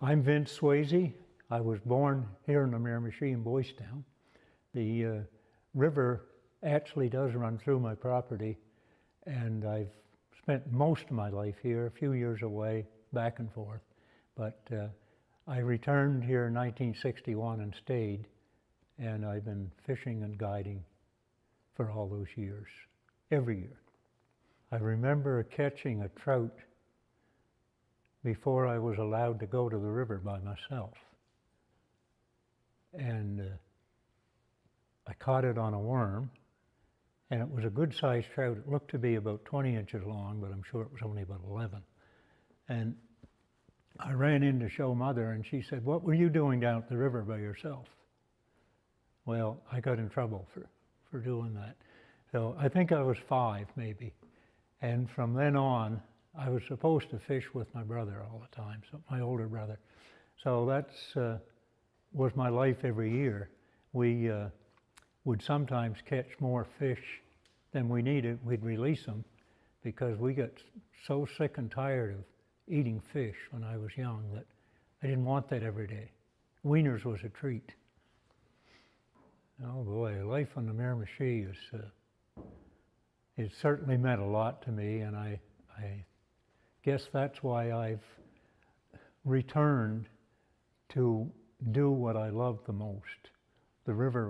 I'm Vin Swayze. I was born here in the Miramichi in Boys Town. The river actually does run through my property, and I've spent most of my life here, a few years away, back and forth. But I returned here in 1961 and stayed, and I've been fishing and guiding for all those years, every year. I remember catching a trout before I was allowed to go to the river by myself. And I caught it on a worm, and it was a good-sized trout. It looked to be about 20 inches long, but I'm sure it was only about 11. And I ran in to show Mother, and she said, "What were you doing down at the river by yourself?" Well, I got in trouble for doing that. So I think I was 5, maybe. And from then on, I was supposed to fish with my brother all the time, so my older brother. So that's was my life every year. We would sometimes catch more fish than we needed. We'd release them because we got so sick and tired of eating fish when I was young that I didn't want that every day. Wieners was a treat. Oh boy, life on the Miramichi it certainly meant a lot to me, and I guess that's why I've returned to do what I love the most. The river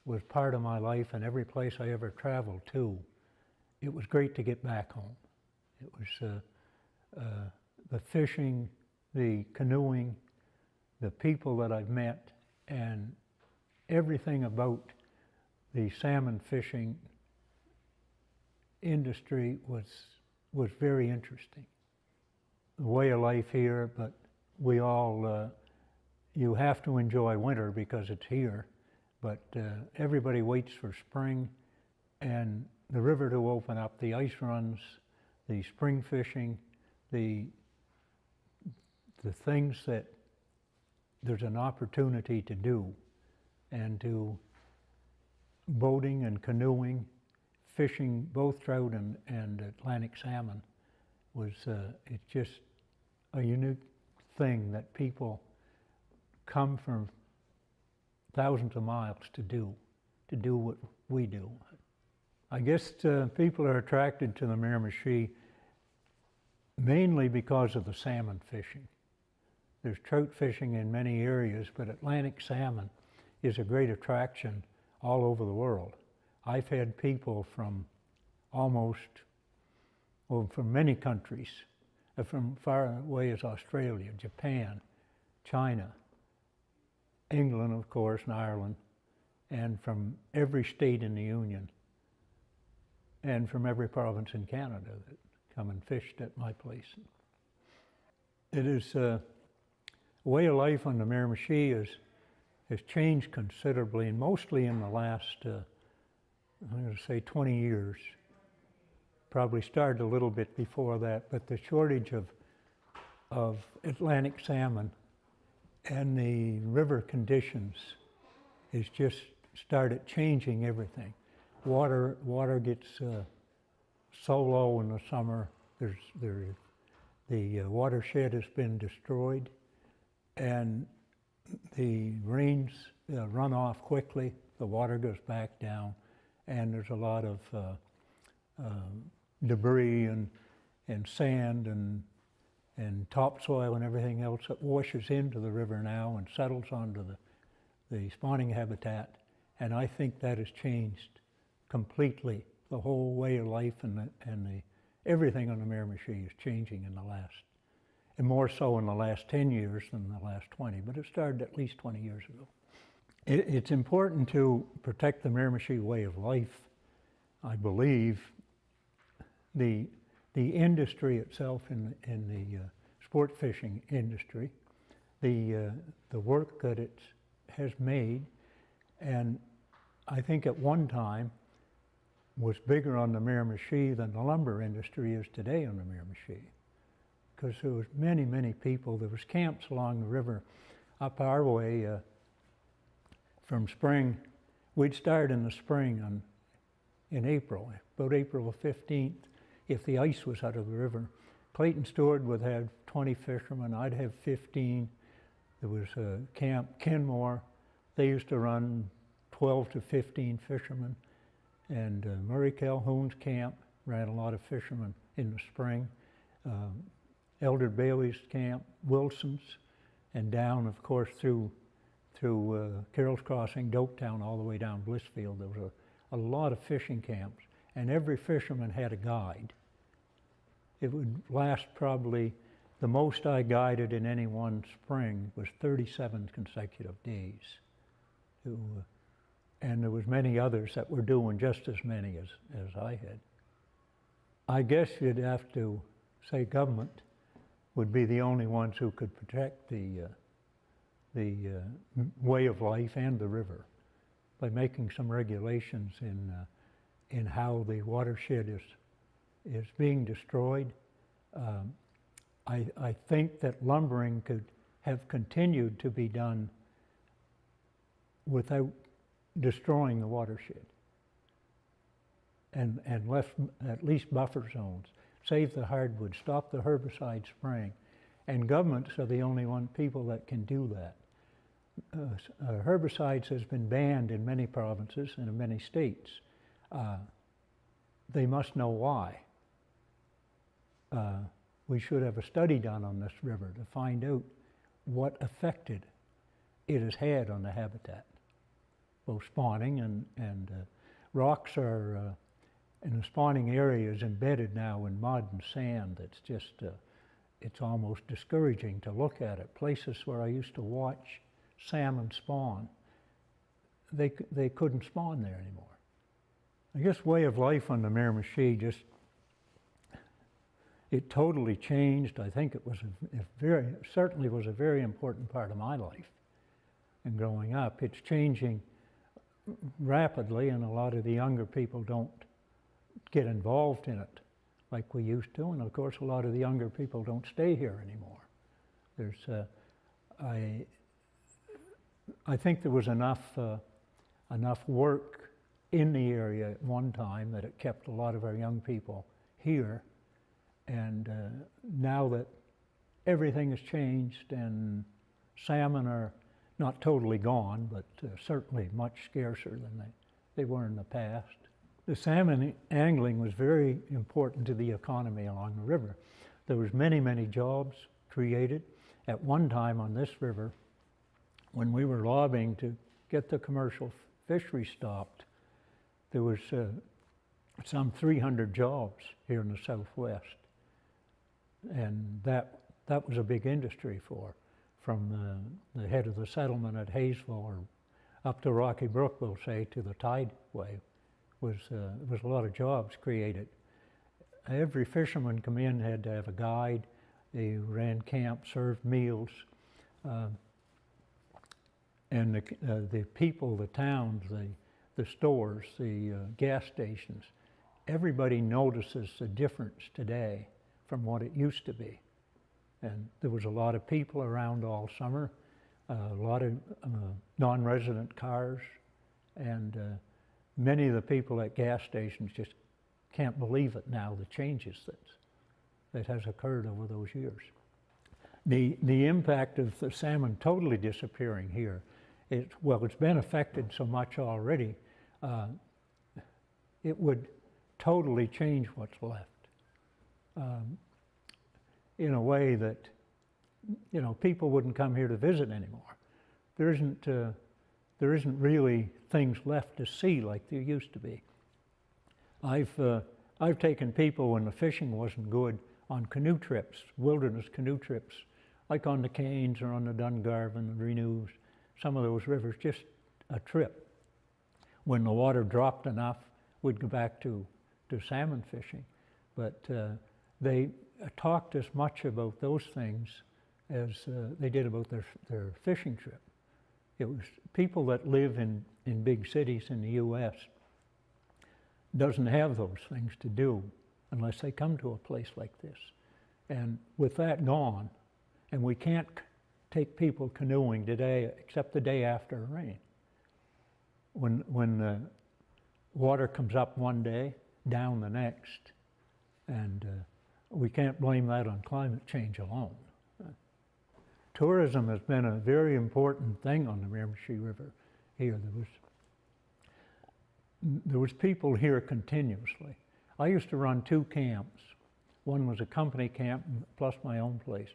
was part of my life, and every place I ever traveled to, it was great to get back home. It was the fishing, the canoeing, the people that I've met, and everything about the salmon fishing industry was very interesting. The way of life here, but we all, you have to enjoy winter because it's here, but everybody waits for spring and the river to open up, the ice runs, the spring fishing, the things that there's an opportunity to do, and to boating and canoeing, fishing, both trout and Atlantic salmon, was it's just a unique thing that people come from thousands of miles to do what we do. I guess people are attracted to the Miramichi mainly because of the salmon fishing. There's trout fishing in many areas, but Atlantic salmon is a great attraction all over the world. I've had people from from many countries, from far away as Australia, Japan, China, England, of course, and Ireland, and from every state in the Union, and from every province in Canada that come and fished at my place. It is a way of life on the Miramichi has changed considerably, and mostly in the last, I'm going to say 20 years. Probably started a little bit before that, but the shortage of Atlantic salmon and the river conditions has just started changing everything. Water gets so low in the summer. The watershed has been destroyed, and the rains run off quickly. The water goes back down, and there's a lot of debris and sand and topsoil and everything else that washes into the river now and settles onto the spawning habitat. And I think that has changed completely. The whole way of life and everything on the Miramichi is changing in the last, and more so in the last 10 years than the last 20, but it started at least 20 years ago. It's important to protect the Miramichi way of life. I believe the industry itself in the sport fishing industry, the work that it has made, and I think at one time was bigger on the Miramichi than the lumber industry is today on the Miramichi, because there was many people. There was camps along the river up our way from spring. We'd start in the spring in April, about April the 15th, if the ice was out of the river. Clayton Stewart would have 20 fishermen, I'd have 15. There was Camp Kenmore. They used to run 12 to 15 fishermen. And Murray Calhoun's camp ran a lot of fishermen in the spring. Elder Bailey's camp, Wilson's, and down, of course, through Carroll's Crossing, Dopetown, all the way down Blissfield. There was a lot of fishing camps, and every fisherman had a guide. It would last probably, the most I guided in any one spring was 37 consecutive days. And there was many others that were doing just as many as I had. I guess you'd have to say government would be the only ones who could protect the way of life and the river by making some regulations in how the watershed is being destroyed. I think that lumbering could have continued to be done without destroying the watershed, and left at least buffer zones, save the hardwood, stop the herbicide spraying, and governments are the only people that can do that. Herbicides has been banned in many provinces and in many states. They must know why. We should have a study done on this river to find out what effect it has had on the habitat, both spawning and rocks are in the spawning area is embedded now in mud and sand. It's just, it's almost discouraging to look at it. Places where I used to watch salmon spawn, they couldn't spawn there anymore. I guess way of life on the Miramichi it totally changed. I think it was certainly was a very important part of my life and growing up. It's changing rapidly, and a lot of the younger people don't get involved in it like we used to, and of course a lot of the younger people don't stay here anymore. There's, I think there was enough work in the area at one time that it kept a lot of our young people here, and now that everything has changed and salmon are not totally gone, but certainly much scarcer than they were in the past. The salmon angling was very important to the economy along the river. There was many, many jobs created. At one time on this river, when we were lobbying to get the commercial fishery stopped, there was some 300 jobs here in the Southwest. And that was a big industry from the head of the settlement at Hayesville or up to Rocky Brook, we'll say, to the Tideway, was a lot of jobs created. Every fisherman come in had to have a guide. They ran camp, served meals, and the people, the towns, the stores, the gas stations, everybody notices the difference today from what it used to be. And there was a lot of people around all summer, a lot of non-resident cars, and many of the people at gas stations just can't believe it now, the changes that has occurred over those years. The impact of the salmon totally disappearing here, it's been affected so much already, it would totally change what's left. In a way that, people wouldn't come here to visit anymore. There isn't really things left to see like there used to be. I've taken people when the fishing wasn't good on canoe trips, wilderness canoe trips, like on the Canes or on the Dungarvan, the Renews, some of those rivers, just a trip. When the water dropped enough, we'd go back to salmon fishing. But they talked as much about those things as they did about their fishing trip. It was people that live in big cities in the U.S. doesn't have those things to do unless they come to a place like this. And with that gone, and we can't take people canoeing today except the day after a rain. When the water comes up one day, down the next, and we can't blame that on climate change alone. Tourism has been a very important thing on the Miramichi River here. There was people here continuously. I used to run 2 camps. One was a company camp plus my own place.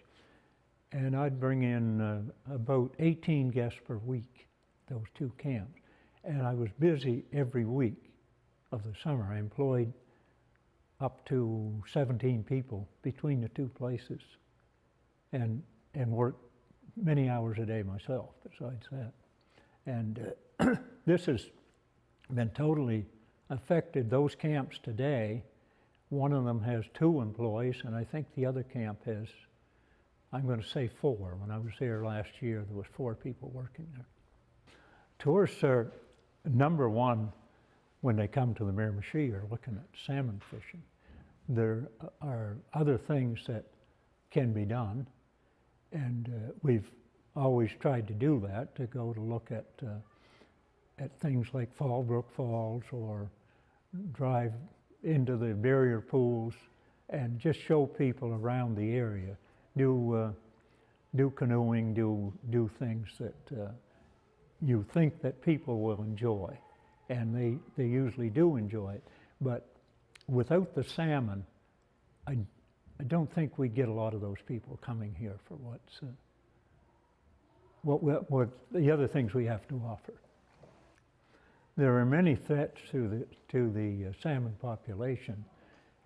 And I'd bring in about 18 guests per week, those 2 camps. And I was busy every week of the summer. I employed up to 17 people between the 2 places and worked many hours a day myself besides that. And this has been totally affected those camps today. One of them has 2 employees, and I think the other camp has, I'm going to say 4. When I was there last year, there was 4 people working there. Tourists are, number one, when they come to the Miramichi, are looking at salmon fishing. There are other things that can be done, and we've always tried to do that, to go to look at things like Fallbrook Falls, or drive into the barrier pools and just show people around the area. Do canoeing, do things that you think that people will enjoy, and they usually do enjoy it. But without the salmon, I don't think we get a lot of those people coming here for what the other things we have to offer. There are many threats to the salmon population,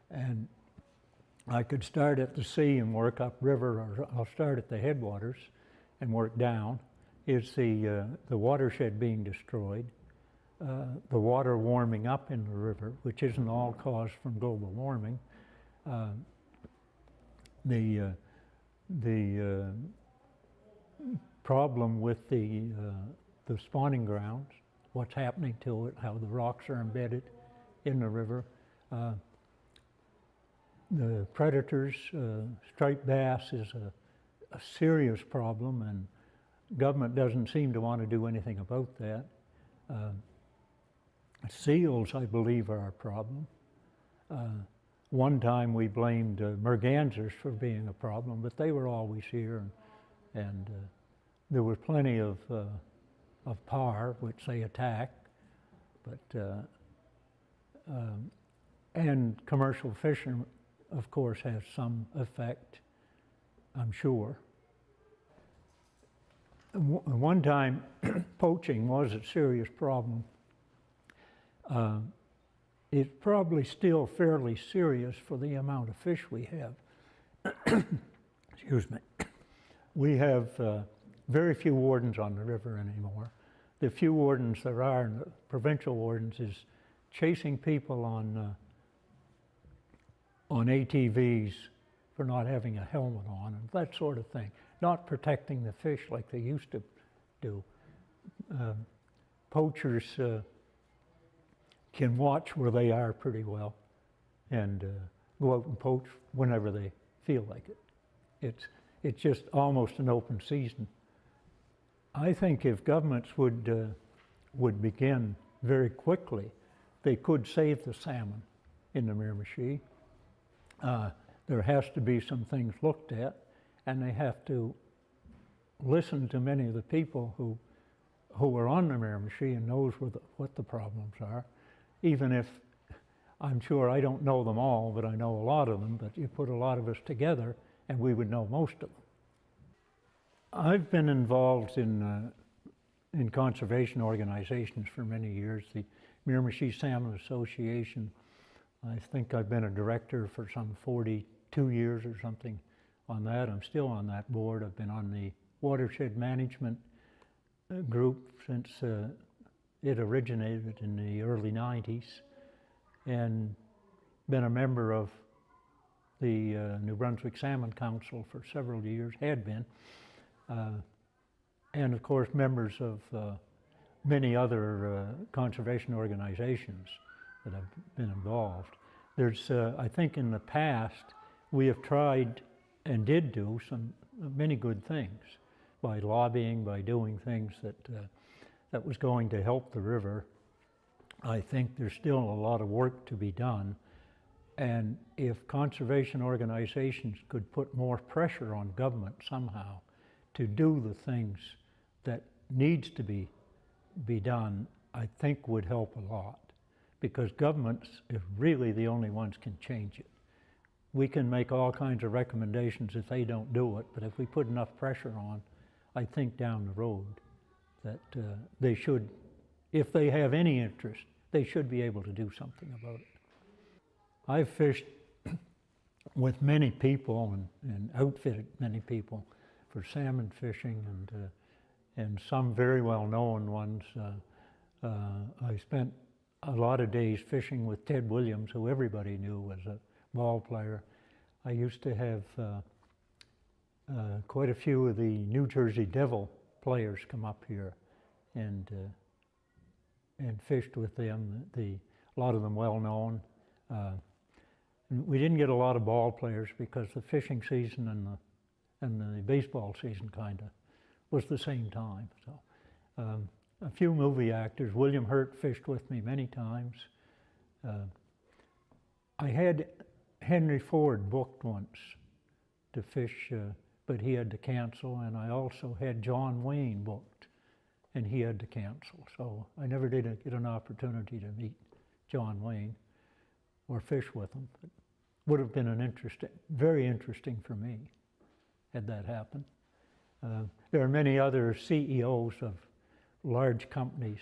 and I could start at the sea and work upriver, or I'll start at the headwaters and work down. Is the watershed being destroyed, the water warming up in the river, which isn't all caused from global warming, the problem with the spawning grounds, what's happening to it, how the rocks are embedded in the river. The predators, striped bass is a serious problem, and government doesn't seem to want to do anything about that. Seals, I believe, are a problem. One time we blamed mergansers for being a problem, but they were always here, and there was plenty of par, which they attack, but and commercial fishing, of course, has some effect, I'm sure. One time, poaching was a serious problem. It's probably still fairly serious for the amount of fish we have. Excuse me. We have very few wardens on the river anymore. The few wardens there are, and the provincial wardens, is chasing people on ATVs for not having a helmet on, and that sort of thing. Not protecting the fish like they used to do. Poachers can watch where they are pretty well, and go out and poach whenever they feel like it. It's just almost an open season. I think if governments would begin very quickly, they could save the salmon in the Miramichi. There has to be some things looked at, and they have to listen to many of the people who are on the Miramichi and knows what the problems are. Even if I'm sure I don't know them all, but I know a lot of them, but you put a lot of us together and we would know most of them. I've been involved in conservation organizations for many years. The Miramichi Salmon Association, I think I've been a director for some 42 years or something on that. I'm still on that board. I've been on the watershed management group since it originated in the early 90s, and been a member of the New Brunswick Salmon Council for several years, had been, and of course members of many other conservation organizations that have been involved. There's, I think in the past, we have tried and did do many good things by lobbying, by doing things that was going to help the river. I think there's still a lot of work to be done, And if conservation organizations could put more pressure on government somehow to do the things that needs to be done, I think would help a lot. Because governments is really the only ones can change it. We can make all kinds of recommendations if they don't do it, but if we put enough pressure on, I think down the road that they should, if they have any interest, they should be able to do something about it. I've fished with many people and outfitted many people for salmon fishing and some very well-known ones. I spent a lot of days fishing with Ted Williams, who everybody knew was a ball player. I used to have quite a few of the New Jersey Devil players come up here and fished with them. A lot of them well-known. We didn't get a lot of ball players because the fishing season and the baseball season kind of was the same time. So a few movie actors. William Hurt fished with me many times. I had Henry Ford booked once to fish, but he had to cancel, and I also had John Wayne booked, and he had to cancel. So I never did get an opportunity to meet John Wayne or fish with him. But would have been very interesting for me had that happened. There are many other CEOs of large companies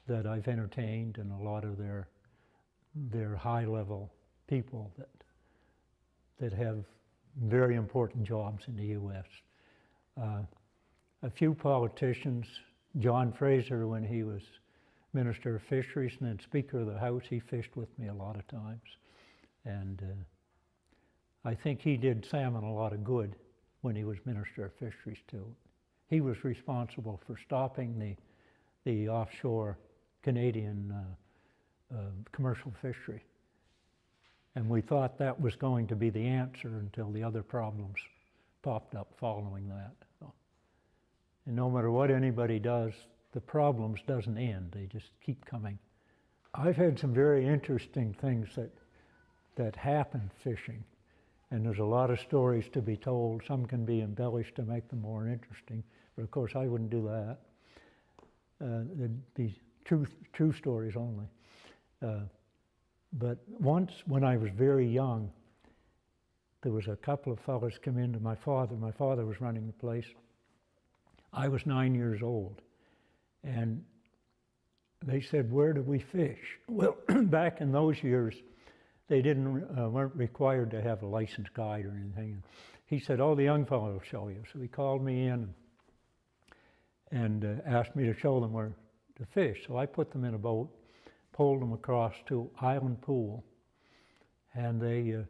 that I've entertained, and a lot of their high-level people that have very important jobs in the U.S. A few politicians, John Fraser, when he was Minister of Fisheries and then Speaker of the House, he fished with me a lot of times. And I think he did salmon a lot of good when he was Minister of Fisheries too. He was responsible for stopping the offshore Canadian commercial fishery. And we thought that was going to be the answer until the other problems popped up following that. So, and no matter what anybody does, the problems doesn't end, they just keep coming. I've had some very interesting things that happen fishing, and there's a lot of stories to be told. Some can be embellished to make them more interesting, but of course I wouldn't do that. They'd be true stories only. But once when I was very young, there was a couple of fellows come into my father. My father was running the place. I was 9 years old, and they said, "Where do we fish?" Well, back in those years, they weren't required to have a licensed guide or anything. He said, "Oh, the young fellow will show you." So he called me in and asked me to show them where to fish. So I put them in a boat, pulled them across to Island Pool, and they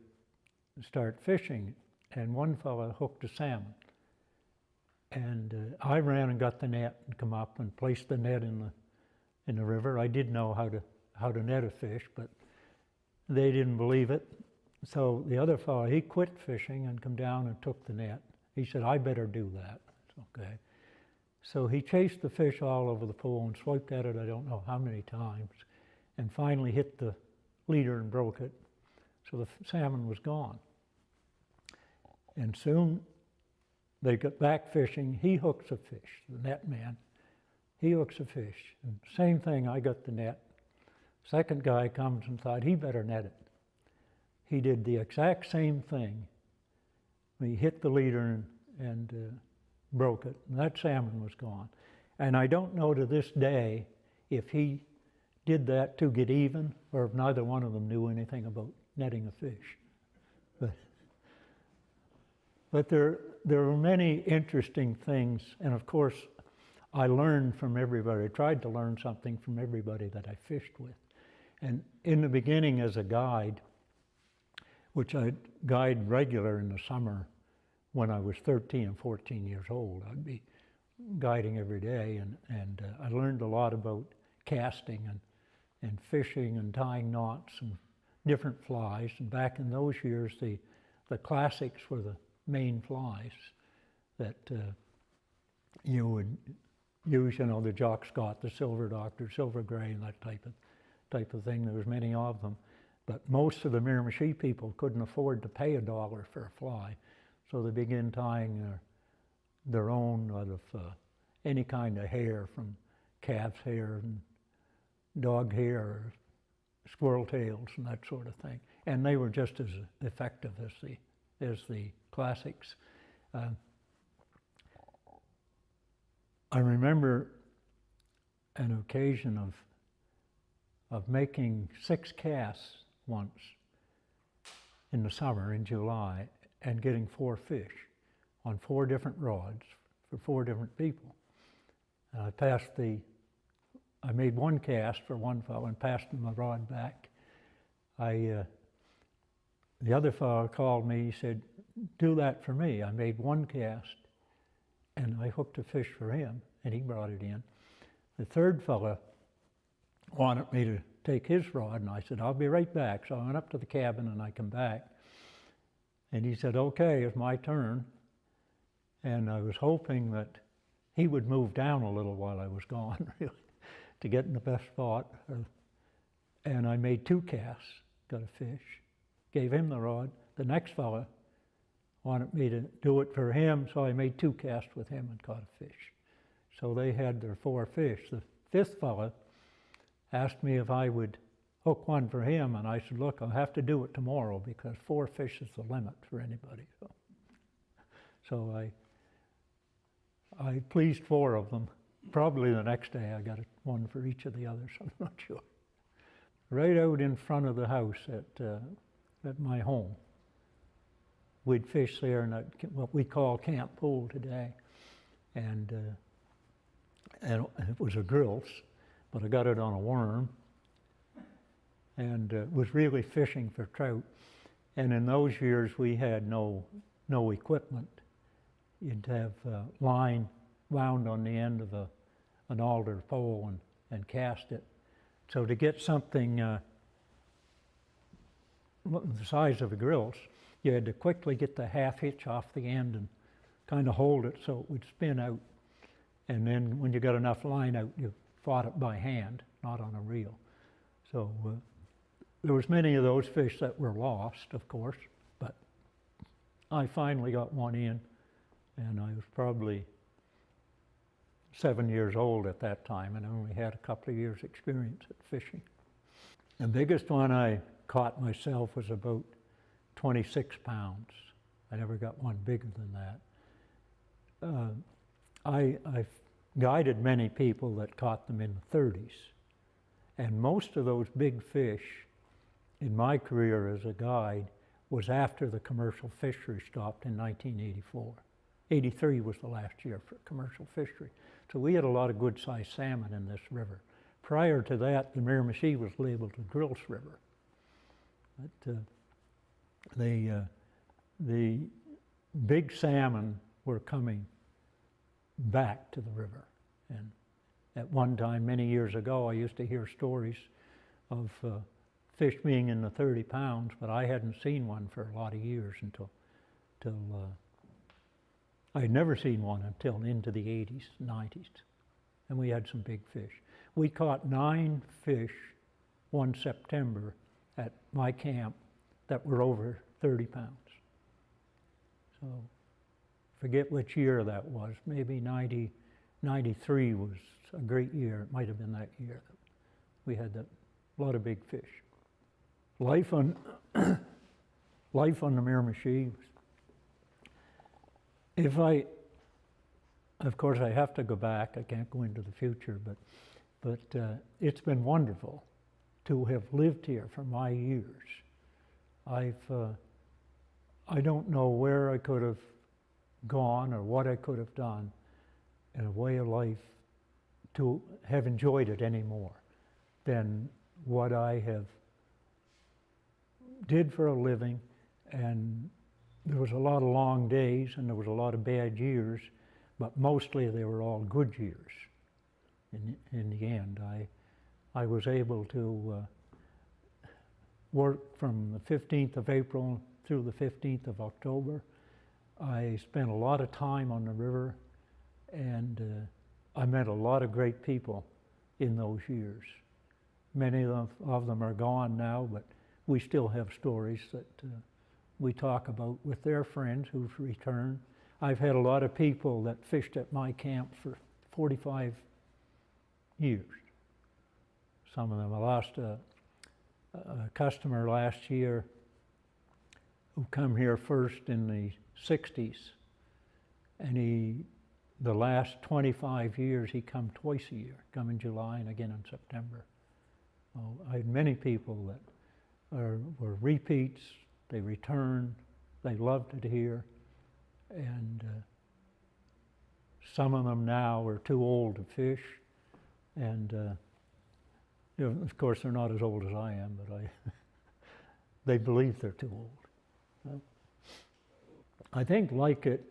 start fishing. And one fellow hooked a salmon. And I ran and got the net and come up and placed the net in the river. I did know how to net a fish, but they didn't believe it. So the other fellow, he quit fishing and come down and took the net. He said, "I better do that." Okay. So he chased the fish all over the pool and swiped at it I don't know how many times, and finally hit the leader and broke it. So the salmon was gone. And soon they got back fishing. He hooks a fish, the net man. He hooks a fish. And same thing, I got the net. Second guy comes and thought he better net it. He did the exact same thing. He hit the leader and broke it, and that salmon was gone. And I don't know to this day if he did that to get even or if neither one of them knew anything about netting a fish. But there were many interesting things, and of course I learned from everybody. I tried to learn something from everybody that I fished with. And in the beginning as a guide, which I'd guide regular in the summer when I was 13 and 14 years old, I'd be guiding every day, and I learned a lot about casting and fishing and tying knots and different flies. And back in those years, the classics were the main flies that you would use, the Jock Scott, the Silver Doctor, Silver Gray, and that type of thing. There was many of them. But most of the Miramichi people couldn't afford to pay $1 for a fly, so they began tying their own out of any kind of hair, from calf's hair and dog hair, or squirrel tails and that sort of thing. And they were just as effective as the classics. I remember an occasion of making 6 casts once in the summer, in July, and getting 4 fish on 4 different rods for 4 different people. And I made 1 cast for one fellow and passed him the rod back. The other fellow called me, he said, "Do that for me." I made 1 cast and I hooked a fish for him and he brought it in. The third fellow wanted me to take his rod, and I said, "I'll be right back." So I went up to the cabin and I come back. And he said, "Okay, it's my turn." And I was hoping that he would move down a little while I was gone, really, to get in the best spot. And I made 2 casts, got a fish, gave him the rod. The next fella wanted me to do it for him, so I made 2 casts with him and caught a fish. So they had their 4 fish. The 5th fella asked me if I would hook one for him, and I said, "Look, I'll have to do it tomorrow because 4 fish is the limit for anybody." So I pleased 4 of them. Probably the next day I got one for each of the others, I'm not sure. Right out in front of the house at my home, we'd fish there in what we call Camp Pool today. And it was a grilse, but I got it on a worm, and was really fishing for trout. And in those years we had no equipment. You'd have line wound on the end of an alder pole and cast it. So to get something the size of a grilse, you had to quickly get the half hitch off the end and kind of hold it so it would spin out. And then when you got enough line out, you fought it by hand, not on a reel. So there was many of those fish that were lost, of course, but I finally got one in, and I was probably 7 years old at that time, and I only had a couple of years' experience at fishing. The biggest one I caught myself was about 26 pounds. I never got one bigger than that. I've guided many people that caught them in the 30s, and most of those big fish in my career as a guide was after the commercial fishery stopped in 1984. 83 was the last year for commercial fishery. So we had a lot of good-sized salmon in this river. Prior to that, the Miramichi was labeled the Grilse River. But the big salmon were coming back to the river. And at one time, many years ago, I used to hear stories of fish being in the 30 pounds, but I hadn't seen one for a lot of years until I'd never seen one until into the 80s, 90s. And we had some big fish. We caught 9 fish one September at my camp that were over 30 pounds. So forget which year that was. Maybe 93 was a great year. It might have been that year. We had a lot of big fish. Life on the Miramichi. Of course, I have to go back. I can't go into the future, but it's been wonderful to have lived here for my years. I don't know where I could have gone or what I could have done in a way of life to have enjoyed it any more than what I have did for a living. And there was a lot of long days and there was a lot of bad years, but mostly they were all good years. In the end, I was able to work from the 15th of April through the 15th of October. I spent a lot of time on the river, and I met a lot of great people in those years. Many of them are gone now, but we still have stories that we talk about with their friends who've returned. I've had a lot of people that fished at my camp for 45 years. Some of them. I lost a customer last year who come here first in the 60s, and the last 25 years he come twice a year, come in July and again in September. Well, I had many people that were repeats, they returned, they loved it here, and some of them now are too old to fish, and you know, of course they're not as old as I am, but they believe they're too old. I think like it,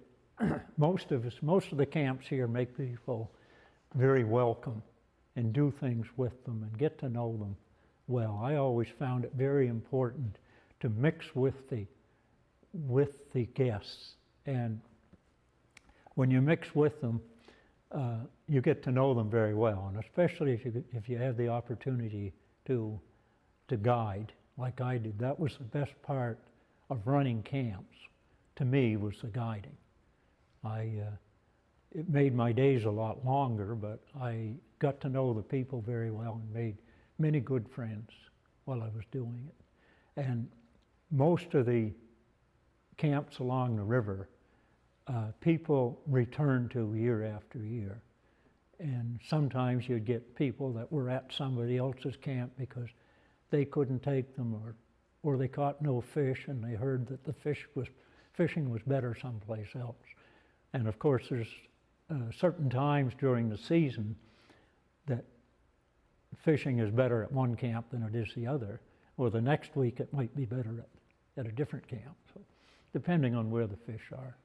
most of the camps here make people very welcome and do things with them and get to know them well. I always found it very important to mix with the guests, and when you mix with them, you get to know them very well, and especially if you have the opportunity to guide, like I did. That was the best part of running camps, to me, was the guiding. It made my days a lot longer, but I got to know the people very well and made many good friends while I was doing it. And most of the camps along the river, people return to year after year. And sometimes you'd get people that were at somebody else's camp because they couldn't take them, or they caught no fish and they heard that the fishing was better someplace else. And of course there's certain times during the season that fishing is better at one camp than it is the other, or the next week it might be better at a different camp, so depending on where the fish are.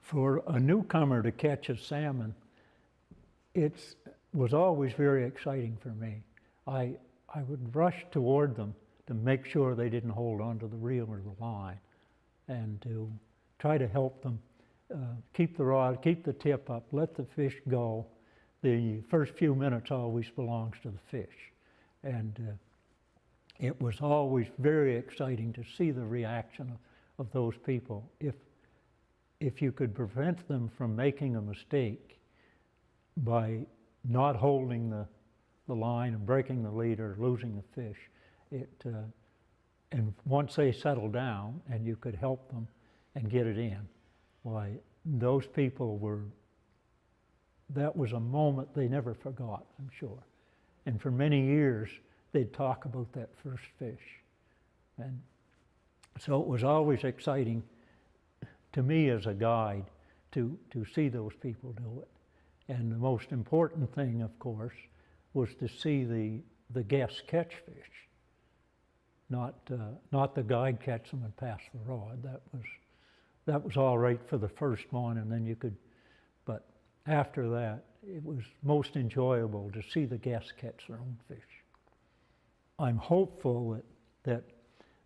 For a newcomer to catch a salmon, it was always very exciting for me. I would rush toward them to make sure they didn't hold onto the reel or the line, and to try to help them keep the rod, keep the tip up, let the fish go. The first few minutes always belongs to the fish. And it was always very exciting to see the reaction of those people. If you could prevent them from making a mistake by not holding the line and breaking the lead or losing the fish, and once they settled down and you could help them and get it in, why, those people that was a moment they never forgot, I'm sure. And for many years, they'd talk about that first fish. And so it was always exciting to me as a guide to see those people do it. And the most important thing, of course, was to see the guests catch fish. Not the guide catch them and pass the rod. That was all right for the first one, and then you could, but after that, it was most enjoyable to see the guests catch their own fish. I'm hopeful that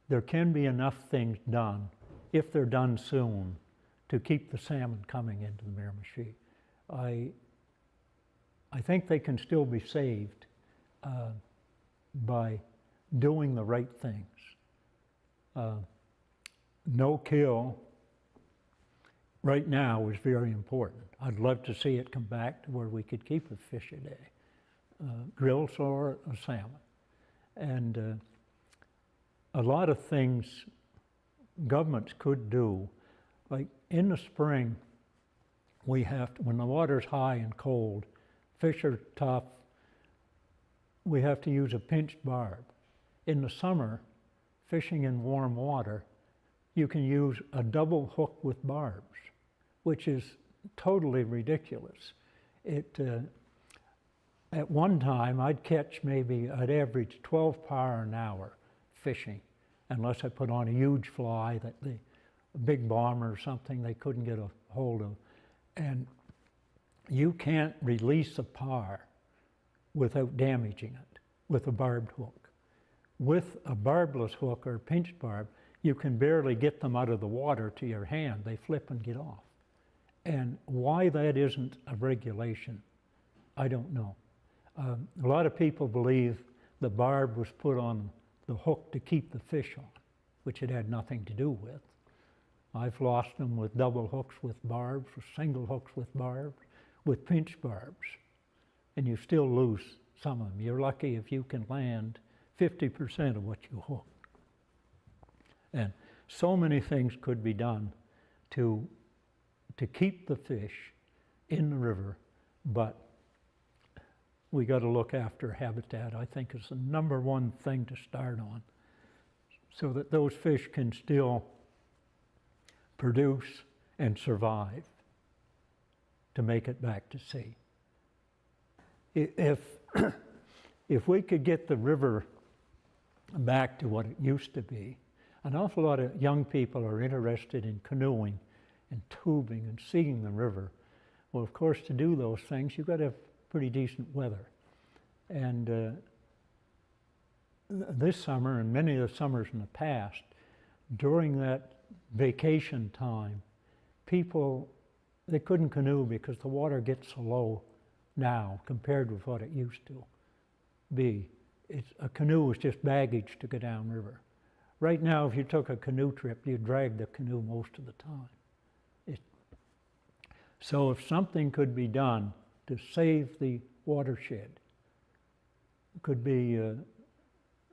there can be enough things done, if they're done soon, to keep the salmon coming into the Miramichi. I think they can still be saved by doing the right things. No kill right now is very important. I'd love to see it come back to where we could keep a fish a day, grills or a salmon. And a lot of things governments could do, like in the spring, we have to, when the water's high and cold, fish are tough, we have to use a pinched barb. In the summer, fishing in warm water, you can use a double hook with barbs, which is totally ridiculous. At one time, I'd average 12 par an hour fishing, unless I put on a huge fly that a big bomber or something they couldn't get a hold of. And you can't release a par without damaging it with a barbed hook. With a barbless hook or pinched barb, you can barely get them out of the water to your hand. They flip and get off. And why that isn't a regulation, I don't know. A lot of people believe the barb was put on the hook to keep the fish on, which it had nothing to do with. I've lost them with double hooks with barbs, with single hooks with barbs, with pinch barbs, and you still lose some of them. You're lucky if you can land 50% of what you hook. And so many things could be done to keep the fish in the river, but we got to look after habitat. I think is the number one thing to start on, so that those fish can still produce and survive to make it back to sea. If we could get the river back to what it used to be, an awful lot of young people are interested in canoeing and tubing and seeing the river. Well, of course, to do those things, you've got to have pretty decent weather. And this summer, and many of the summers in the past, during that vacation time, people, they couldn't canoe because the water gets so low now compared with what it used to be. A canoe is just baggage to go downriver. Right now, if you took a canoe trip, you'd drag the canoe most of the time. So if something could be done to save the watershed, it could be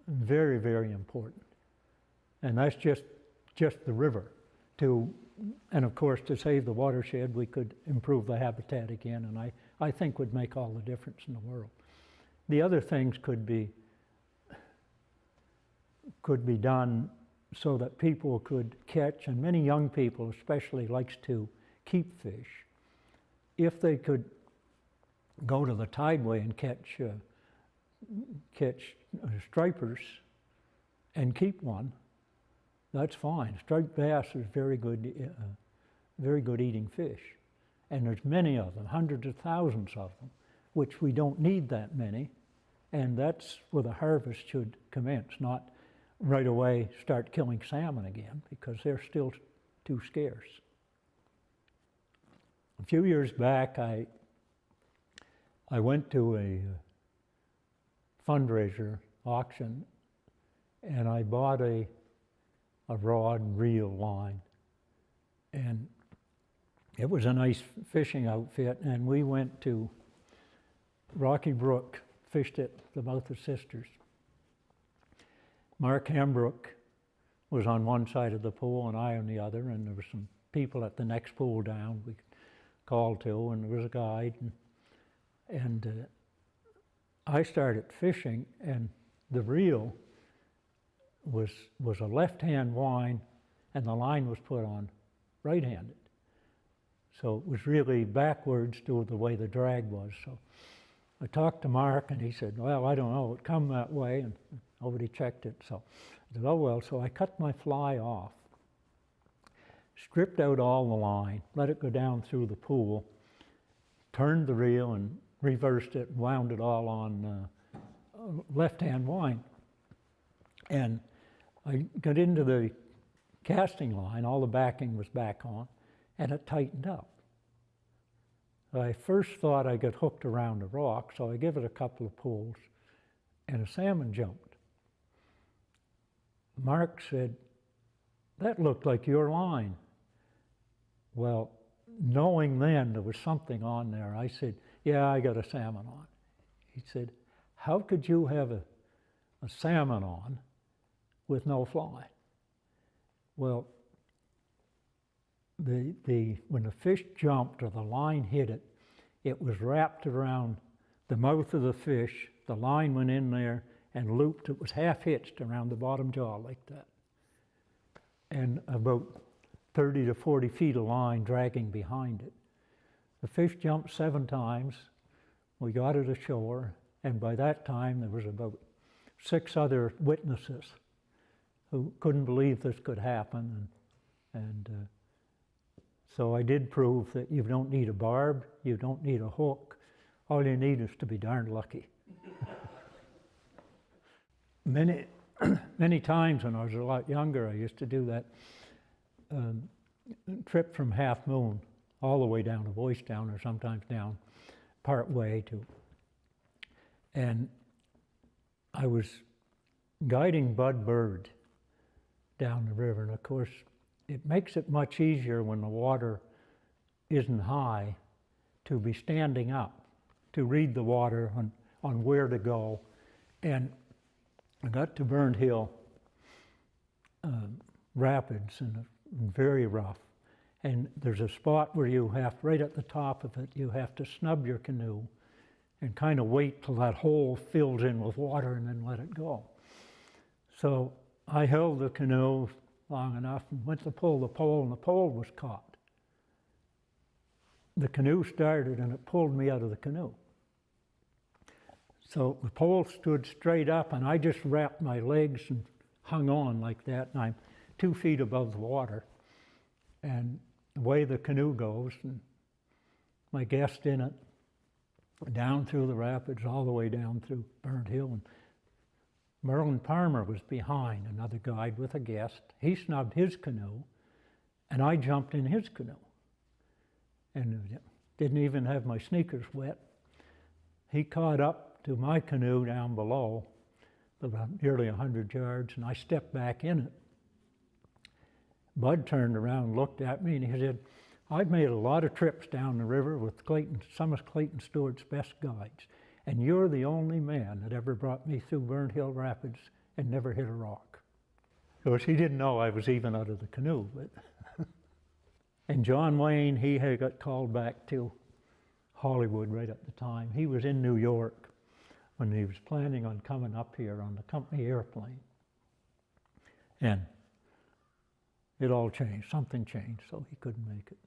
very, very important. And that's just the river. And of course, to save the watershed, we could improve the habitat again, and I think would make all the difference in the world. The other things could be done so that people could catch, and many young people especially likes to keep fish. If they could go to the tideway and catch stripers and keep one, that's fine. Striped bass is very good eating fish. And there's many of them, hundreds of thousands of them, which we don't need that many. And that's where the harvest should commence, not right away start killing salmon again, because they're still too scarce. A few years back, I went to a fundraiser auction, and I bought a rod and reel line. And it was a nice fishing outfit, and we went to Rocky Brook, fished at the mouth of Sisters. Mark Hembrook was on one side of the pool and I on the other, and there were some people at the next pool down we called to, and there was a guide. And I started fishing, and the reel was a left-hand line, and the line was put on right-handed. So it was really backwards to the way the drag was. So I talked to Mark, and he said, well, I don't know, it come that way, and nobody checked it. So I said, oh well, so I cut my fly off, stripped out all the line, let it go down through the pool, turned the reel and reversed it, and wound it all on left-hand line. And I got into the casting line, all the backing was back on, and it tightened up. I first thought I got hooked around a rock, so I gave it a couple of pulls, and a salmon jumped. Mark said, that looked like your line. Well, knowing then there was something on there, I said, yeah, I got a salmon on. He said, how could you have a salmon on with no fly? Well, when the fish jumped or the line hit it, it was wrapped around the mouth of the fish, the line went in there and looped. It was half hitched around the bottom jaw like that. And about 30 to 40 feet of line dragging behind it. The fish jumped 7 times. We got it ashore, and by that time there was about 6 other witnesses who couldn't believe this could happen. So I did prove that you don't need a barb, you don't need a hook. All you need is to be darn lucky. Many times when I was a lot younger, I used to do that trip from Half Moon all the way down to Boys Town, or sometimes down part way to. And I was guiding Bud Bird down the river. And of course, it makes it much easier when the water isn't high to be standing up, to read the water on where to go. And I got to Burnt Hill Rapids and very rough. And there's a spot where you have, right at the top of it, you have to snub your canoe and kind of wait till that hole fills in with water and then let it go. So I held the canoe long enough and went to pull the pole, and the pole was caught. The canoe started and it pulled me out of the canoe. So the pole stood straight up and I just wrapped my legs and hung on like that, and I'm 2 feet above the water. And the way the canoe goes, and my guest in it, down through the rapids, all the way down through Burnt Hill. And Merlin Palmer was behind, another guide with a guest. He snubbed his canoe, and I jumped in his canoe. And didn't even have my sneakers wet. He caught up to my canoe down below, about nearly 100 yards, and I stepped back in it. Bud turned around, looked at me, and he said, "I've made a lot of trips down the river with some of Clayton Stewart's best guides, and you're the only man that ever brought me through Burnt Hill Rapids and never hit a rock." Of course, he didn't know I was even out of the canoe, but and John Wayne, he had got called back to Hollywood right at the time. He was in New York when he was planning on coming up here on the company airplane. And it all changed, something changed, so he couldn't make it.